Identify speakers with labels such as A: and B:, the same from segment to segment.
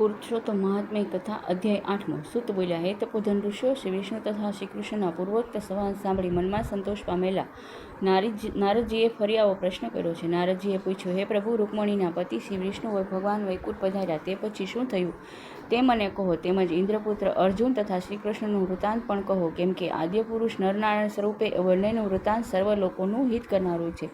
A: પુરુષોત્તમ મહાત્મ્ય કથા અધ્યાય 8મો। સૂત બોલ્યા, હે તપોધન ઋષિઓ, શ્રી વિષ્ણુ તથા શ્રી કૃષ્ણના પૂર્વોક્ત સંવાદ સાંભળી મનમાં સંતોષ પામેલા નારદજીએ ફરી આવો પ્રશ્ન કર્યો છે। નારદજીએ પૂછ્યું, હે પ્રભુ, રૂકમણીના પતિ શ્રી વિષ્ણુ ભગવાન વૈકુંઠ પધાર્યા તે પછી શું થયું તે મને કહો, તેમજ ઇન્દ્રપુત્ર અર્જુન તથા શ્રી કૃષ્ણનું વૃત્તાંત પણ કહો, કેમ કે આદ્ય પુરુષ નરનારાયણ સ્વરૂપે બંનેનું વૃત્તાંત સર્વ લોકોનું હિત કરનારું છે।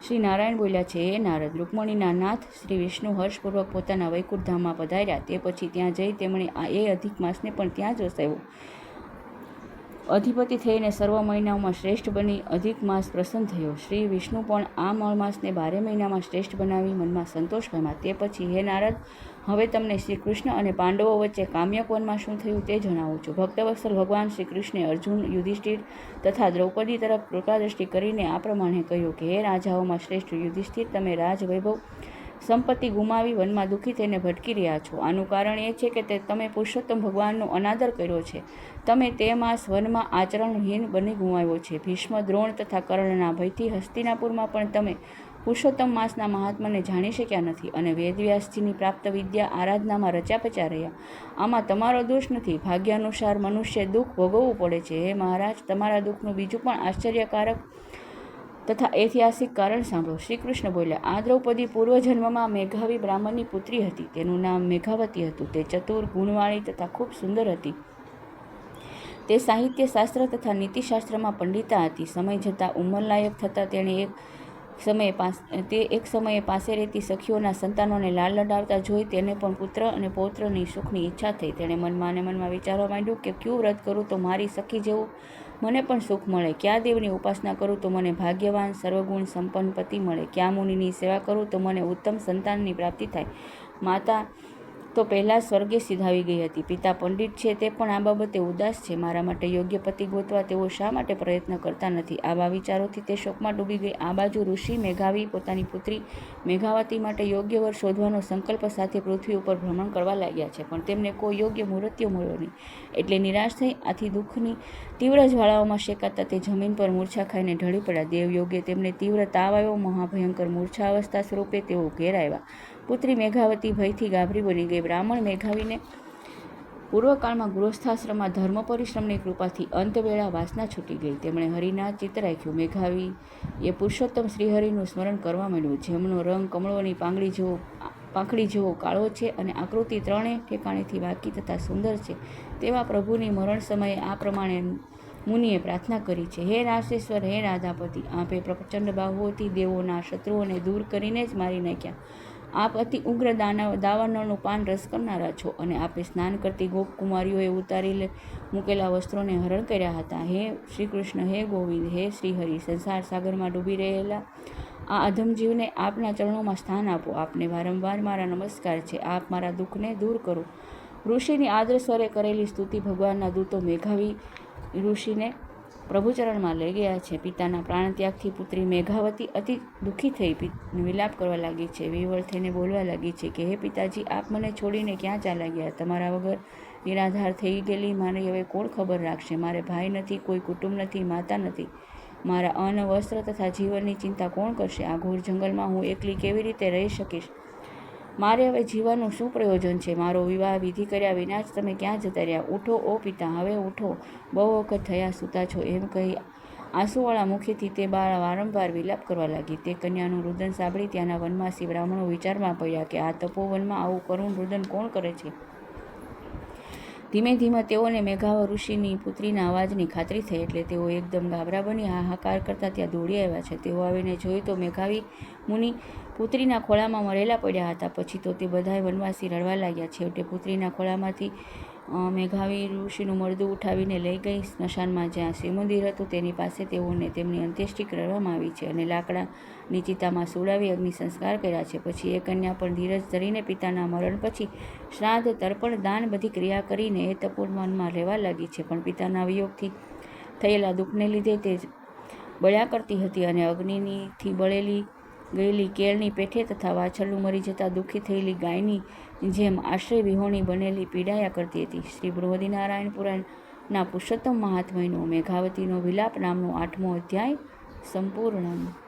A: શ્રી નારાયણ બોલ્યા છે, હે નારદ, રૂકમણીના નાથ શ્રી વિષ્ણુ હર્ષપૂર્વક પોતાના વૈકુંઠ ધામમાં પધાર્યા તે પછી ત્યાં જઈ તેમણે એ અધિક માસને પણ ત્યાં જ વસાવ્યો। અધિપતિ થઈને સર્વ મહિનાઓમાં શ્રેષ્ઠ બની અધિક માસ પ્રસન્ન થયો। શ્રી વિષ્ણુ પણ આ માસને 12 મહિનામાં શ્રેષ્ઠ બનાવી મનમાં સંતોષ પામ્યા। તે પછી, હે નારદ, હવે તમને શ્રી કૃષ્ણ અને પાંડવો વચ્ચે કામ્યક વનમાં શું થયું તે જણાવું છું। ભક્તવત્સલ ભગવાન શ્રી કૃષ્ણે અર્જુન, યુધિષ્ઠિર તથા દ્રૌપદી તરફ કૃપાદ્રષ્ટિ કરીને આ પ્રમાણે કહ્યું કે, હે રાજાઓમાં શ્રેષ્ઠ યુધિષ્ઠિર, તમે રાજ વૈભવ સંપત્તિ ગુમાવી વનમાં દુઃખી થઈને ભટકી રહ્યા છો। આનું કારણ એ છે કે તમે પુરુષોત્તમ ભગવાનનો અનાદર કર્યો છે। તમે તે માસ વનમાં આચરણહીન બની ગુમાવ્યો છે। ભીષ્મ, દ્રોણ તથા કર્ણના ભયથી હસ્તિનાપુરમાં પણ તમે પુરુષોત્તમ માસના મહાત્માને જાણી શક્યા નથી અને વેદવ્યાસજીની પ્રાપ્ત વિદ્યા આરાધનામાં રચ્યા-પચ્યા રહ્યા। આમાં તમારો દોષ નથી। ભાગ્ય અનુસાર મનુષ્ય દુઃખ ભોગવવું પડે છે। હે મહારાજ, તમારા દુઃખનું બીજું પણ આશ્ચર્યકારક તથા ઐતિહાસિક કારણ સાંભળો। શ્રી કૃષ્ણ બોલ્યા, આ દ્રૌપદી પૂર્વજન્મમાં મેઘાવી બ્રાહ્મણની પુત્રી હતી। તેનું નામ મેઘાવતી હતું। તે ચતુર, ગુણવાળી તથા ખૂબ સુંદર હતી। તે સાહિત્ય શાસ્ત્ર તથા નીતિશાસ્ત્રમાં પંડિતા હતી। સમય જતાં ઉંમરલાયક થતાં તેણે એક સમયે પાસે રહેતી સખીઓના સંતાનોને લાડ લડાવતા જોઈ તેને પણ પુત્ર અને પૌત્રની સુખની ઈચ્છા થઈ। તેણે મનમાં અને મનમાં વિચારવા માંડ્યું કે ક્યું વ્રત કરું તો મારી સખી જેવું મને પણ સુખ મળે, કયા દેવની ઉપાસના કરું તો મને ભાગ્યવાન સર્વગુણ સંપન્ન પતિ મળે, કયા મુનિની સેવા કરું તો મને ઉત્તમ સંતાનની પ્રાપ્તિ થાય। માતા તો પહેલાં સ્વર્ગે સિધાવી ગઈ હતી। પિતા પંડિત છે તે પણ આ બાબતે ઉદાસ છે। મારા માટે યોગ્ય પતિ ગોતવા તેઓ શા માટે પ્રયત્ન કરતા નથી? આવા વિચારોથી તે શોકમાં ડૂબી ગઈ। આ બાજુ ઋષિ મેઘાવી પોતાની પુત્રી મેઘાવતી માટે યોગ્ય વર શોધવાનો સંકલ્પ સાથે પૃથ્વી ઉપર ભ્રમણ કરવા લાગ્યા છે, પણ તેમને કોઈ યોગ્ય મુહૂર્ત્યો મળ્યો નહીં એટલે નિરાશ થઈ આથી દુઃખની તીવ્ર જ્વાળાઓમાં શેકાતા તે જમીન પર મૂર્છા ખાઈને ઢળી પડ્યા। દેવયોગે તેમને તીવ્ર તાવ આવ્યો। મહાભયંકર મૂર્છા અવસ્થા સ્વરૂપે તેઓ ઘેર આવ્યા। પુત્રી મેઘાવતી ભયથી ગાભરી બની ગઈ। બ્રાહ્મણ મેઘાવીને પૂર્વકાળમાં ગૃહસ્થાશ્રમમાં ધર્મ પરિશ્રમની કૃપાથી અંતવેળા વાસના છૂટી ગઈ। તેમણે હરિના ચિત્ત રાખ્યું। મેઘાવી એ પુરુષોત્તમ શ્રીહરિનું સ્મરણ કરવા માંડ્યું, જેમનો રંગ કમળોની પાંખડી જેવો કાળો છે અને આકૃતિ ત્રણે ઠેકાણેથી વાકી તથા સુંદર છે। તેવા પ્રભુની મરણ સમયે આ પ્રમાણે મુનિએ પ્રાર્થના કરી છે, હે રાશેશ્વર, હે રાધાપતિ, આપે પ્રચંડ બાહુઓથી દેવોના શત્રુઓને દૂર કરીને જ મારી નાખ્યા। આપ અતિ ઉગ્ર દાવાનળનું પાન રસ કરનારા છો અને આપે સ્નાન કરતી ગોપકુમારીઓએ ઉતારી મૂકેલા વસ્ત્રોને હરણ કર્યા હતા। હે શ્રી કૃષ્ણ, હે ગોવિંદ, હે શ્રીહરિ, સંસાર સાગરમાં ડૂબી રહેલા આ અધમજીવને આપના ચરણોમાં સ્થાન આપો। આપને વારંવાર મારા નમસ્કાર છે। આપ મારા દુઃખને દૂર કરો। ઋષિની આદ્ર સ્વરે કરેલી સ્તુતિ ભગવાનના દૂતો મેઘાવી ઋષિને પ્રભુચરણમાં લઈ ગયા છે। પિતાના પ્રાણત્યાગથી પુત્રી મેઘાવતી અતિ દુઃખી થઈ વિલાપ કરવા લાગી છે। વિવળ થઈને બોલવા લાગી છે કે, હે પિતાજી, આપ મને છોડીને ક્યાં ચાલ્યા ગયા? તમારા વગર નિરાધાર થઈ ગયેલી મારી હવે કોણ ખબર રાખશે? મારે ભાઈ નથી, કોઈ કુટુંબ નથી, માતા નથી। મારા અન્ન, વસ્ત્ર તથા જીવનની ચિંતા કોણ કરશે? આ ઘોર જંગલમાં હું એકલી કેવી રીતે રહી શકીશ? મારે હવે જીવવાનું શું પ્રયોજન છે? મારો વિવાહ વિધિ કર્યા વિના જ તમે ક્યાં જતા રહ્યા? ઉઠો ઓ પિતા, હવે ઉઠો, બહુ વખત થયા સૂતા છો। એમ કહી આંસુવાળા મુખેથી તે બાળા વારંવાર વિલાપ કરવા લાગી। તે કન્યાનું રુદન સાંભળી ત્યાંના વનવાસી બ્રાહ્મણો વિચારમાં પડ્યા કે આ તપોવનમાં આવું કરુણ રુદન કોણ કરે છે? ધીમે ધીમે તેઓને મેઘાવ ઋષિની પુત્રીના અવાજની ખાતરી થઈ એટલે તેઓ એકદમ ગાભરા બની હાહાકાર કરતા ત્યાં દોડી આવ્યા છે। તેઓ આવીને જોયું તો મેઘાવી મુનિ પુત્રીના ખોળામાં મરેલા પડ્યા હતા। પછી તો તે બધાય વનવાસી રડવા લાગ્યા। છેવટે પુત્રીના ખોળામાંથી મેઘાવી ઋષિનું મરદું ઉઠાવીને લઈ ગઈ સ્મશાનમાં, જ્યાં શિવમંદિર હતું તેની પાસે તેઓને તેમની અંત્યેષ્ટિ કરવામાં આવી છે અને લાકડાની ચિતામાં સુડાવી અગ્નિ સંસ્કાર કર્યા છે। પછી એ કન્યા પણ ધીરજ ધરીને પિતાના મરણ પછી શ્રાદ્ધ, તર્પણ, દાન બધી ક્રિયા કરીને એ તપોવનમાં રહેવા લાગી છે, પણ પિતાના વિયોગથી થયેલા દુઃખને લીધે તે બળ્યા કરતી હતી અને અગ્નિથી બળેલી ગયેલી કેળની પેઠે તથા વાછરડું મરી જતાં દુઃખી થયેલી ગાયની જેમ આશ્રય વિહોણી બનેલી પીડાયા કરતી હતી। શ્રી બૃહદીનારાયણ પુરાણના પુરુષોત્તમ મહાત્મ્યનો મેઘાવતીનો વિલાપ નામનો 8મો અધ્યાય સંપૂર્ણ।